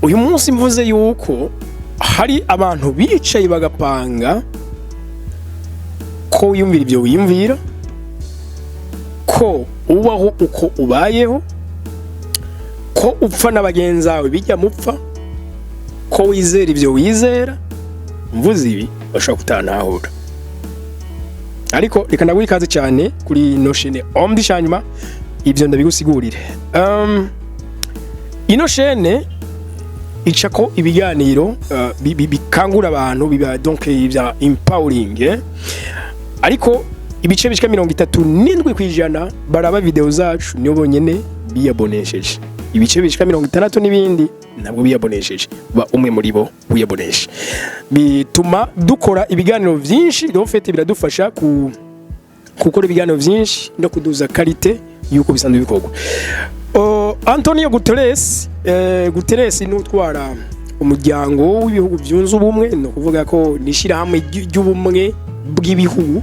uyu munsi mvuze yuko hari abantu bicaye bagapanga ko wiyumvira ibyo wiyumvira, ko ubaho uko ubayeho, ko upfa n'abagenzi bawe bijya mupfa, ko wizera ibyo wizera. Mvuze ibi bashobora kutanahura, ariko reka naguha ikaze cyane kuri ino chaîne Homme Changement, ibyo ndabigusigurire. Ino chaîne icako ibiganiro bikangura abantu, biba donc ibya empowering, ariko ibice bishika 37% baraba video zacu niyo bonyene biyabonesheje. Ibice bishika 60 n'ibindi nabwo biyabonesheje, ba umwe muri bo wiyabonesha. Bituma dukora ibiganiro byinshi, donc fait biradufasha gukora ibiganiro byinshi no kuduza qualité yuko bisanzwe bikorwa. Antonio Guterres n'utwara umuryango w'ibihugu byunze ubumwe, no kuvuga ko nishirahamwe ry'ubumwe bw'ibihugu,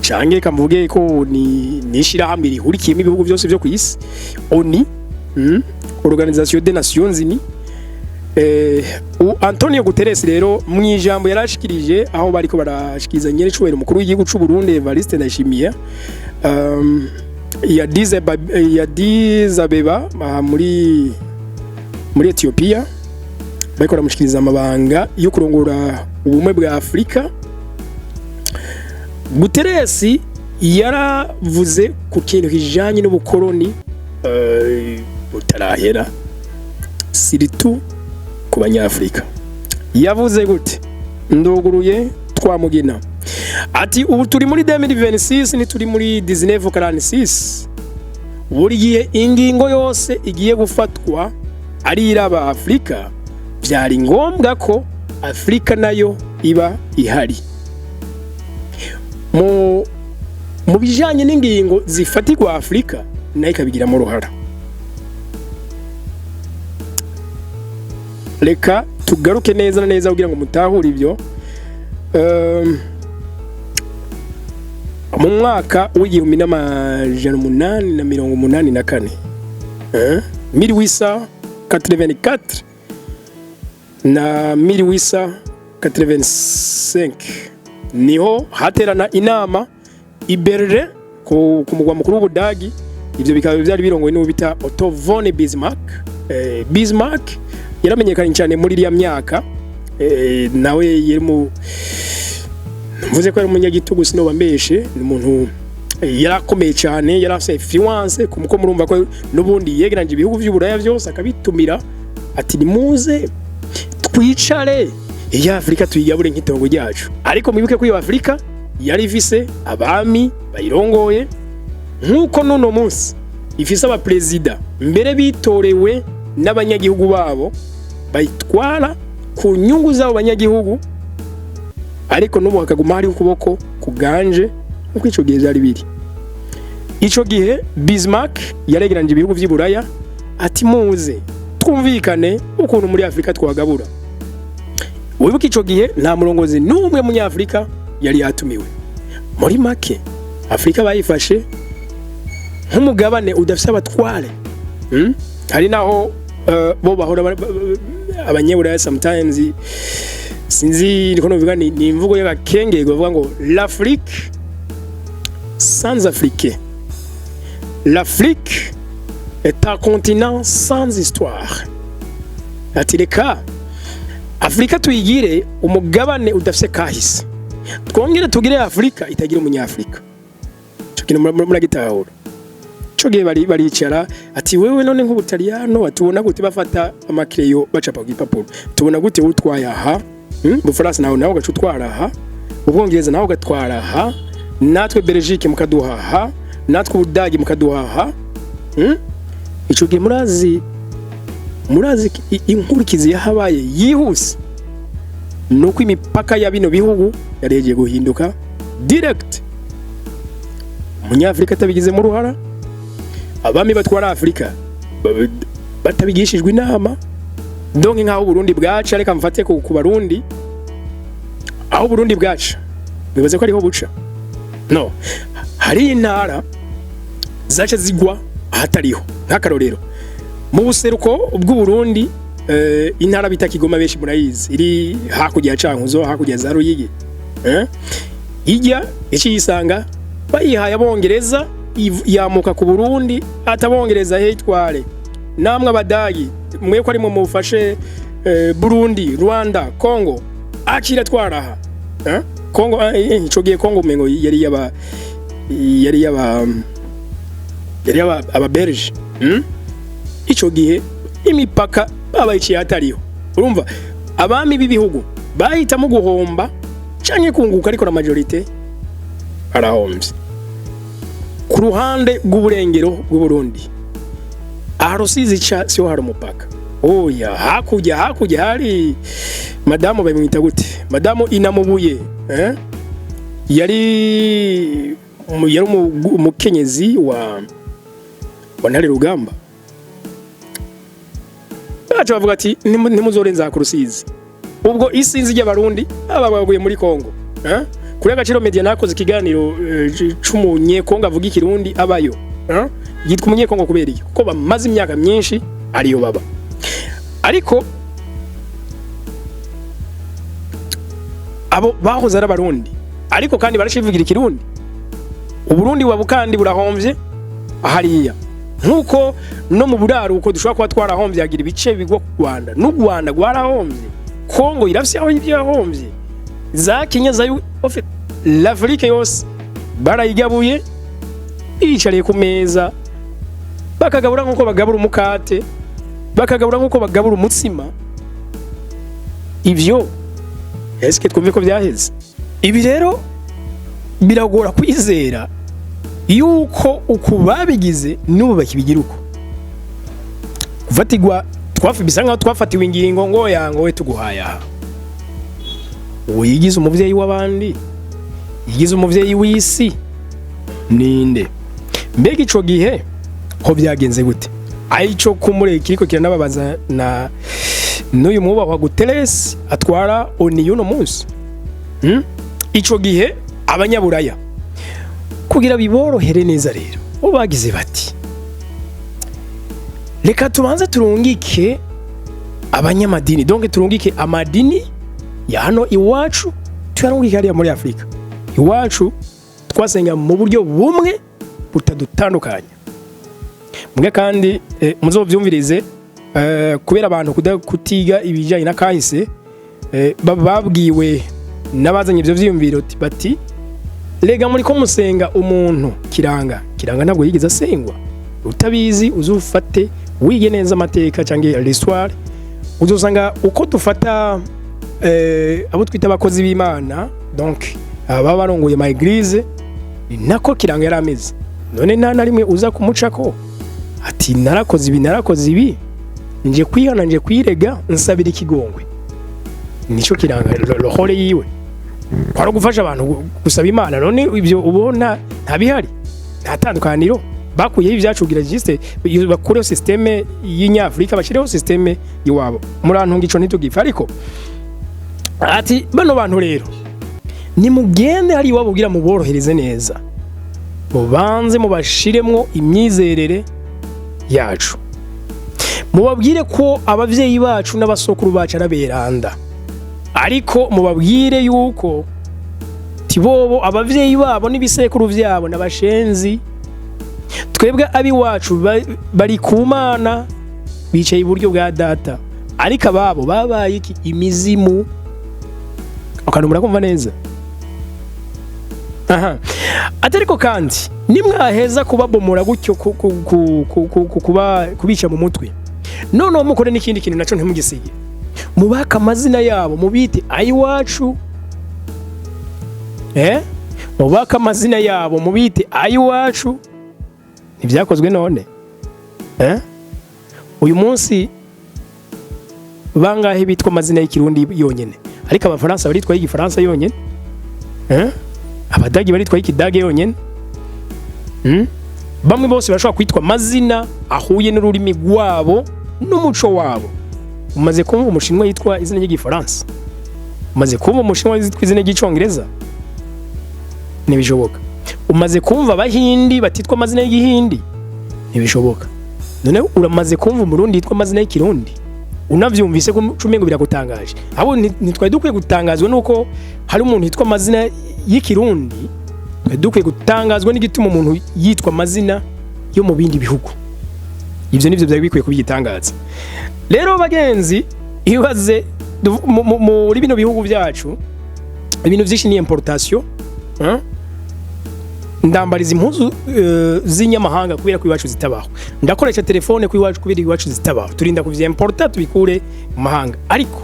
canke kamuvuge ko nishirahamwe rihurikiyemo ibihugu byose byo kwisi, ONU, Organisation des Nations Unies. Antonio Guterres rero mu ijambo yarashikirije aho bariko barashikiriza nyene cyubahiro umukuru w'igihugu cy'u Burundi Evariste Ndayishimiye, ya Addis Abeba muri Ethiopia, bariko baramushikiriza amabanga yo kurongora ubumwe bwa Afrika. Guterres yaravuze ku kintu kijanye n'ubukoroni butarahera, siritu ku banyafrika. Yavuze gute? Ndoguruye twamugina ati ubu turi muri 2026 ni turi muri 1946. Buri gihe ingingo yose igiye gufatwa ari iraba Afrika, byari ngombwa ko Afrika nayo iba ihari. Mu bijanye n'ingingo zifatirwa Afrika nayo ikabigiramo uruhara. Reka tugaruke neza na neza kugira ngo mutahure ibyo. Mu mwaka w'igihumbi n'amajana 884, 1884 na 1885 niho haterana inama i Berlin ku mugwa mukuru w'Ubudagi. Ibyo bikaba byari birongowe n'ubita Otto von Bismarck. Bismarck yaramenyekanye cyane muri iriya myaka, nawe yari mvuze ko ari umunyagitugu sinobambeshe, umuntu yarakomeye cyane, yarafise influence kumuko murumva ko nubundi yegeranje ibihugu by'Uburaya byose akabitumira ati nimuze twicare ya Afrika tuyigabure nk'itongo ryacu. Ariko mwibuke ko iyo Afrika yari ifise abami bayirongoye, nkuko nono munsi ifise aba president mbere bitorewe n'abanyagihugu babo bayitwara ku nyungu z'abo banyagihugu, ariko n'ubu hakaguma hari ukuboko kuganje uko ico gihe byari biri. Ico gihe Bismarck yaregeranje ibihugu by'Iburaya ati muze twumvikane ukuntu muri Afrika twagabura. Wibuka ico gihe nta murongozi n'umwe munyafrika yari yatumiwe. Muri make Afrika bayifashe nk'umugabane udafise abatware. Hari naho bo bahora abanyeburaya sometimes, sinzi niko novuga ni imvugo y'abakenge bavuga ngo l'Afrique sans Africain, l'Afrique est un continent sans histoire. Ati reka Afrika tuyigire umugabane udafise kahise, twongere tugire Afrika itagira umunyafrika. Cyo kintu muragitahura. Cyo gihe baricara ati wewe none nk'Ubutaliyano atubona gute bafata amakreyo bacapa ku gipapuro, tubona gute utwaye aha, Bufaransa nawe ugacutwara aha, Ubwongereza nawe ugatwara aha, natwe Belgique mukaduha aha, natwe Ubudagi mukaduha aha. Ico gihe murazi inkurikizi yahabaye yihuse, nuko imipaka ya bino bihugu yaregiye guhinduka direct. Umunyafrika atabigize mu ruhara, abami batwara Afrika batabigishijwe inama. Donc nkaho Burundi bwaca, reka mfate ku Barundi, aho Burundi bwaca bibaze ko ariho buca. No, hari intara zaca zigwa ahatariho. Nk'akarorero mu buseruko bw'u Burundi intara bita Kigoma benshi murayizi iri hakurya ya Cankuzo hakurya za Ruyigi ijya ikiyisanga bayihaye abongereza yamuka ku Burundi atabongereza hitware namwe abadagi mwe ko ari mu mufashe Burundi Rwanda Congo akira twaraha Congo ico gihe Congo mengo yari aba Belge ico gihe imipaka babayici atariyo urumva abami b'ibihugu bahita mu guhomba canke kunguka ariko la majorité arahombye ku ruhande rw'uburengero bw'Uburundi aharusizi ca sio hari umupaka oya hakurya hari madamu bamwita gute madamu inamubuye yari umukenyezi wa ntare rugamba baca bavuga ati ntimuzorenza ku rusizi ubwo isinzi ry'abarundi ababaguye muri Kongo kuri agaciro media nakoze ikiganiro c'umunyekongo avuga ikirundi abayo yitwa umunyekongo kubera iki kuko bamaze imyaka myinshi ariyo baba ariko abo bahoze ari abarundi ariko kandi barashivugira ikirundi Uburundi wabukandi burahombye hariya nkuko no mu buraro uko dushobora kuba twarahombye yagira ibice bigwa ku Rwanda n'u Rwanda gwarahombye Kongo irafise aho ibyo yahombye za Kenya za l'Afrique yose barayigabuye bicariye ku meza bakagabura nkuko bagabura umukate bakagabura nkuko bagabura umutsima ivyo eske twumve ko byaheze ibi rero biragora kwizera yuko ukubabigize n'ubu bakibigira uko kufatigwa twafibisa nka twafatiwe ingingo ngo yango we tuguhaya uyigize umuvyeyi w'abandi yigize umuvyeyi w'isi ninde mbega ico gihe ho byagenze gute aico kumureka kiriko kiranababaza na n'uyu mubahwa Guterres atwara ONU no munsi ico gihe abanyaburaya kugira biborohere neza rero ubagize bati reka tubanze turungike abanyamadini donc turungike amadini ya hano iwacu tuyarungike hariya muri Afrika iwacu twasenga mu buryo bumwe butadutandukanye mwe kandi muzovyumvirize kubera abantu kutiga ibijanye na kahise babwiwe nabazanye ivyo vyiyumviro bati lega muri ko musenga umuntu kiranga ntabwo yigeze asengwa utabizi uzufate wige neza amateka cyangwa l'histoire uzosanga uko dufata abo twita abakozi b'Imana donc aba barongoye ma église nako kiranga yarameze none nta rimwe uza kumucako ati narakoze ibi nje kwihana nje kwirega nsabira ikigongwe nico kiranga rohore yiwe kwaro gufasha abantu gusaba Imana none ibyo ubona ntabihari ntatandukaniro bakuyeho ibyacugira juste bakureho systeme y'Inyafrika bashireho systeme yiwabo murantunga ico ntitugifa ariko ati bano bantu rero ni mugende hari iwabo ugira muborohereze neza mubanze mubashiremwo imyizerere yacu mubabwire ko abavyeyi bacu n'abasokuru bacu araberanda ariko mubabwire yuko tibobo abavyeyi babo n'ibisekuru vyabo n'abashenzi twebwe abi wacu bari kumana bicaye iburyo bwa data ariko ababo babaye iki imizimu akanumura kumva neza atariko kandi nimwaheza kubabomora gutyo kubica mu mutwe none mukore n'ikindi kintu naco ntimugisiye mubaka amazina yabo mubite ayiwacu mubaka amazina yabo mubite ayiwacu ntibyakozwe none uyu munsi bangahe bitwa amazina y'ikirundi yonyene ariko abafaransa baritwa y'igifaransa yonyene abadagi baritwa y'ikidage yonyene bamwe bose bashobora kwitwa amazina ahuye n'ururimi rwabo n'umuco wabo umaze kumva umushinwa yitwa izina ry'igifaransa umaze kumva umushinwa yitwa izina ry'icongereza ntibishoboka umaze kumva abahindi batitwa amazina y'igihindi ntibishoboka none uramaze kumva umurundi yitwa amazina y'ikirundi unavyumvise ko cumengo biragutangaje abo nitwaye dukwiye gutangazwa nuko hari umuntu yitwa amazina y'ikirundi dukwiye gutangazwa n'igituma umuntu yitwa amazina yo mu bindi bihugu ivyo nivyo byari bikwiye kubigitangaza rero bagenzi ibaze muri bino bihugu byacu ibintu vyinshi ni importation ndambariza impuzu z'inyamahanga kubera ko iwacu zitabaho ndakoresha telefone ku iwacu kubera iwacu zitabaho turinda kuvya importa tubikure mu mahanga ariko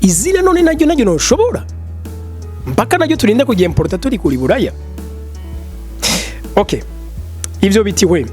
izire none najyo no shobora mpaka najyo turinda kujya importa turi kuri buraya okay ivyo bitiwe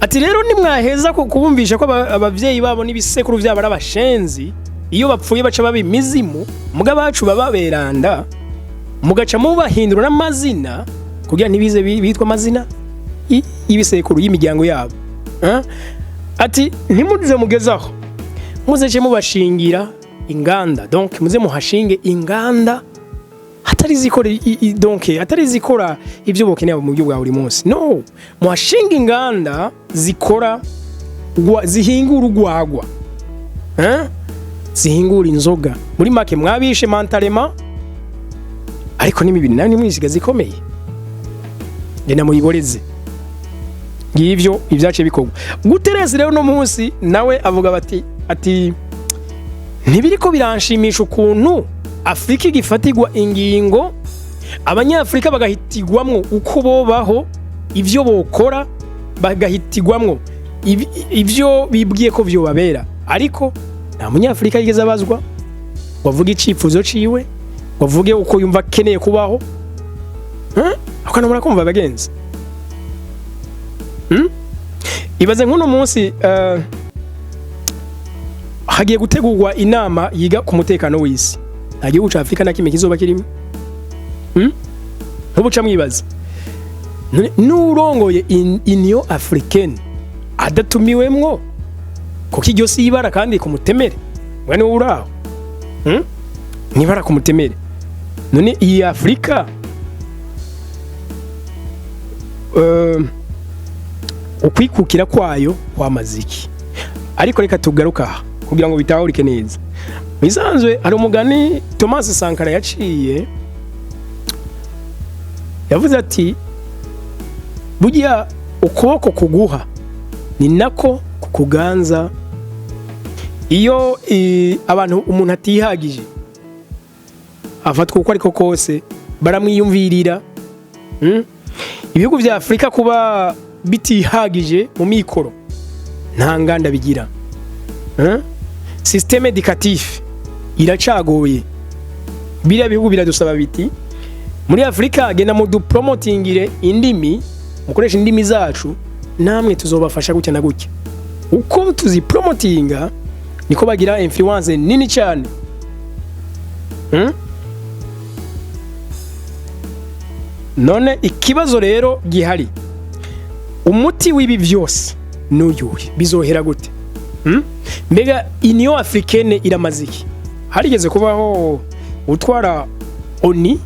ati rero nimwaheza ko kubumvisha ko abavyeyi babo nibisekuru byabo arabashenzi iyo bapfuye baca babimizimu muga bacu bababeranda mugaca mubahindura n'amazina kugira ntibize bitwa amazina y'ibisekuru y'imiryango yabo ati ntimuze mugezaho muzeje mubashingira inganda donc muze muhashinge inganda hatari zikora donc hatari zikora ivyo bokeneye mu buryo bwa buri munsi no muhashinga inganda zikora zihingura urwagwa zihingura inzoga muri make mwabishe mentalema ariko n'imibiri nani mwisiga zikomeye ndena muyiboreze ngivyo ivyace bikogwa gutereza rero no munsi nawe avuga bati ati ntibiriko biranshimisha ukuntu Afrika gifatigwa ingingo abanyafrika bagahitigwamwo uko bobaho ivyo bokora bagahitigwamwo ivyo bibwiye ko vyo babera ariko nta munyafrika yigeze abazwa wavuga icifuzo ciwe wavuge uko yumva keneye kubaho akana murakumva bagenzi ibaze nk'uno munsi hagiye gutegurwa inama yiga ku mutekano w'isi nta gihugu ca Afrika na kimwe kizoba kirimo ntubuca mwibaza n'urongoye Union Africaine adatumiwemwo kuko iryo si ibara kandi ku mutemere mwana uraho nibara ku mutemere none iyi Afrika ukwikukira kwayo kwamaziki ariko reka tugaruka kugira ngo bitahurike neza bisanzwe ari umugani Thomas Sankara yaciye yavuze ati burya ukuboko kuguha ni nako kukuganza iyo abantu umuntu atihagije afatwa uko ariko kose baramwiyumvirira ibihugu vya Afrika kuba bitihagije mu mikoro nta nganda bigira système éducatif iracagoye biriya bihugu biradusaba biti muri Afrika genda mu promotingire indimi mukoresha indimi zacu namwe tuzobafasha gutya na gutya uko tuzi promotinga niko bagira influence nini cyane none ikibazo rero gihari umuti w'ibi byose n'uyuhe bizohera gute mbega Union Africaine iramaziki harigeze kubaho utwara oni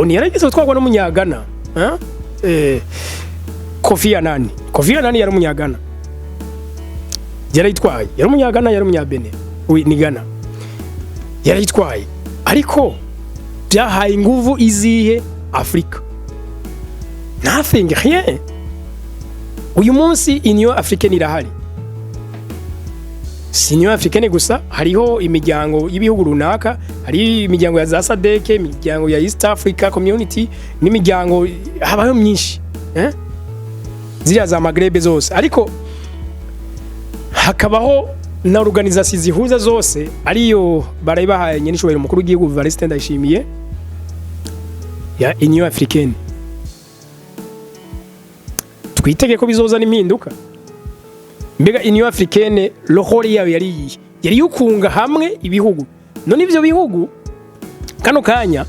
yarageze utwarwa n'umunyagana Kofi Annan yari umunyagana yarayitwaye yari umunyagana yari umunyabene ni Ghana yarayitwaye ariko byahaye inguvu izihe Afrika nothing rien uyu munsi Union Africaine irahari si Union Africaine gusa hariho imiryango y'ibihugu runaka hari imiryango ya za SADC imiryango ya East Africa Community n'imiryango habaho myinshi ziriya za Maghreb zose ariko hakabaho na organisation zihuza zose ariyo barayibahaye n'ishobora mukuru w'igihugu Valiste Ndayishimiye ya Union Africaine twitege ko bizozana impinduka mbega Union Africaine rohori yayo yari yukunga hamwe ibihugu none ivyo bihugu kano kanya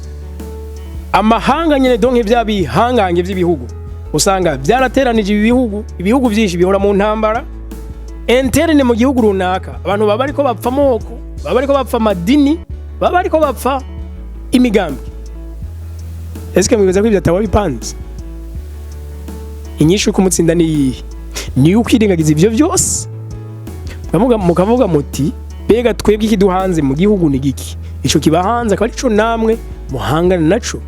amahanga nyene donke bya bihangange by'ibihugu usanga byarateranije ibihugu byinshi bihora mu ntambara interne mu gihugu runaka abantu baba ariko bapfa moko baba ariko bapfa madini baba ariko bapfa imigambi eske mwibaza ko ibyo atawa bipanze inyishu kumutsinda ni ukwirengagiza ivyo byose mukavuga muti bega twebwe ikiduhanze mu gihugu ni giki, ico kibahanze akaba arico namwe muhangana naco.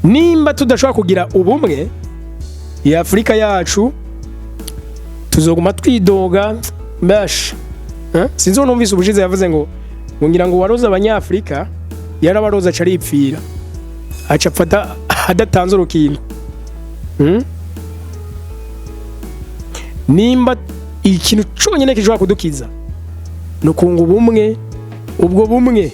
Nimba tudashobora kugira ubumwe ya Afrika yacu, tuzoguma twidoga bash. Sinzo numvise ubushize yavuze ngo ngira ngo waroza abanyafrika yarabaroza caripfira aca pfata adatanze urukingo. Nimba ikintu cyonyine kishobora kudukiza no kunga ubumwe, ubwo bumwe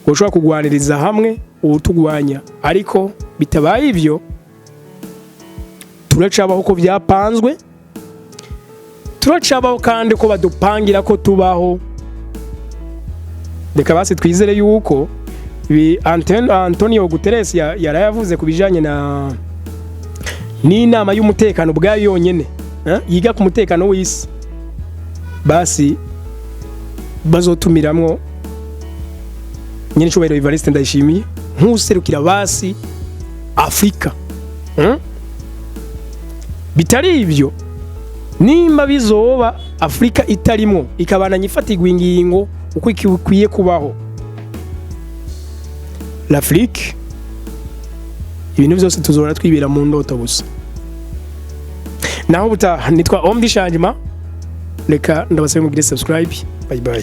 ushobora kugwaniriza hamwe ubutugwanya, ariko bitabaye ivyo turacabaho uko byapanzwe, turacabaho kandi ko badupangira ko tubaho. Reka basi twizere yuko Antonio Guterres yarayavuze kubijanye n'inama y'umutekano bwa yonyene yiga ku mutekano w'isi, basi bazotumiramwo nyene cyubahiro Evariste Ndayishimiye nk'userukira basi Afrika. Bitari ivyo, nimba bizoba Afrika itarimo ikabana nyifatirwa ingingo uko ikwiye kubaho, l'Afrique ibintu byose tuzora twibera mu ndoto gusa. Naho buta nitwa Homme Changement, reka ndabasaba mugire subscribe. Bye bye.